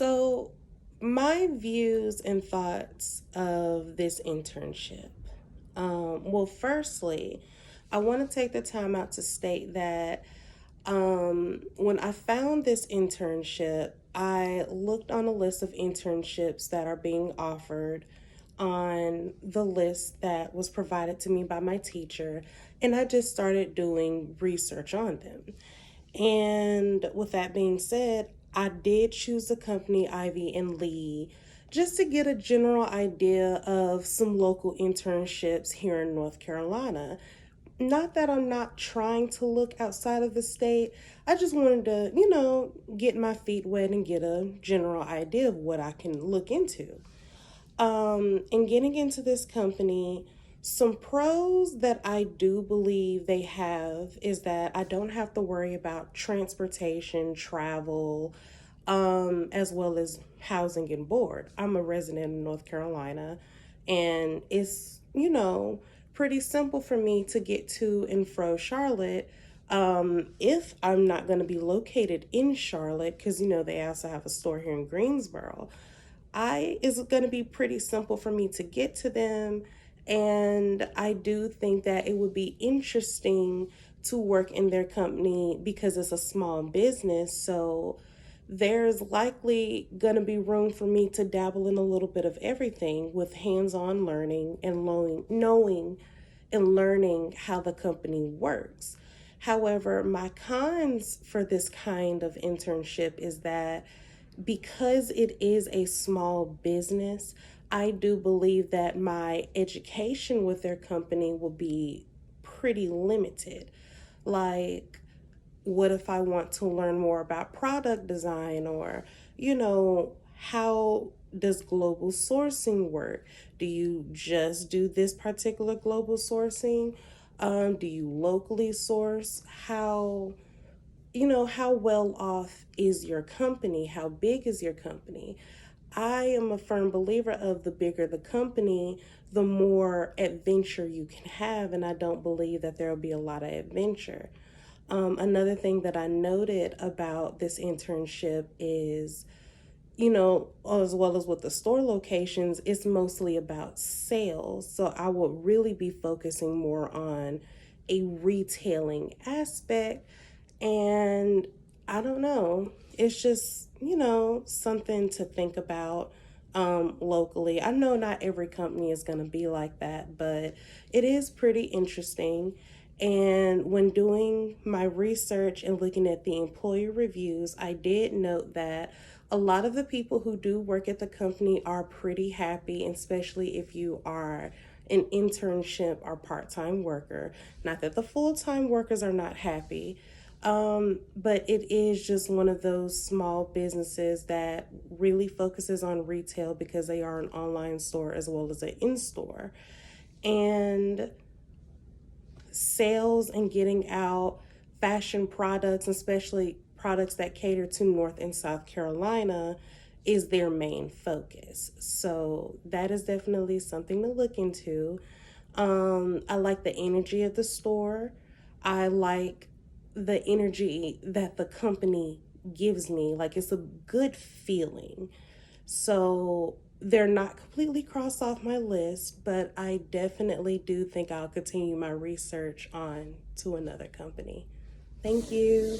So, my views and thoughts of this internship. Well, firstly, I want to take the time out to state that when I found this internship, I looked on a list of internships that are being offered on the list that was provided to me by my teacher, and I just started doing research on them. And with that being said, I did choose the company Ivy and Lee just to get a general idea of some local internships here in North Carolina. Not that I'm not trying to look outside of the state. I just wanted to, get my feet wet and get a general idea of what I can look into. In getting into this company, some pros that I do believe they have is that I don't have to worry about transportation, travel, as well as housing and board. I'm a resident of North Carolina, and it's, pretty simple for me to get to and fro Charlotte. If I'm not going to be located in Charlotte, because, they also have a store here in Greensboro. I is going to be pretty simple for me to get to them, and I do think that it would be interesting to work in their company because it's a small business. So there's likely going to be room for me to dabble in a little bit of everything with hands-on learning and knowing and learning how the company works. However, my cons for this kind of internship is that because it is a small business, I do believe that my education with their company will be pretty limited. Like, what if I want to learn more about product design or, how does global sourcing work? Do you just do this particular global sourcing? Do you locally source? How well off is your company? How big is your company? I am a firm believer of the bigger the company, the more adventure you can have, and I don't believe that there will be a lot of adventure. Another thing that I noted about this internship is, as well as with the store locations, it's mostly about sales. So I would really be focusing more on a retailing aspect. And I don't know, it's just, something to think about locally. I know not every company is going to be like that, but it is pretty interesting. And when doing my research and looking at the employee reviews, I did note that a lot of the people who do work at the company are pretty happy, especially if you are an internship or part-time worker. Not that the full-time workers are not happy, but it is just one of those small businesses that really focuses on retail because they are an online store as well as an in-store. And sales and getting out fashion products, especially products that cater to North and South Carolina, is their main focus. So that is definitely something to look into. I like the energy of the store. I like the energy that the company gives me. Like, it's a good feeling. So they're not completely crossed off my list, but I definitely do think I'll continue my research on to another company. Thank you.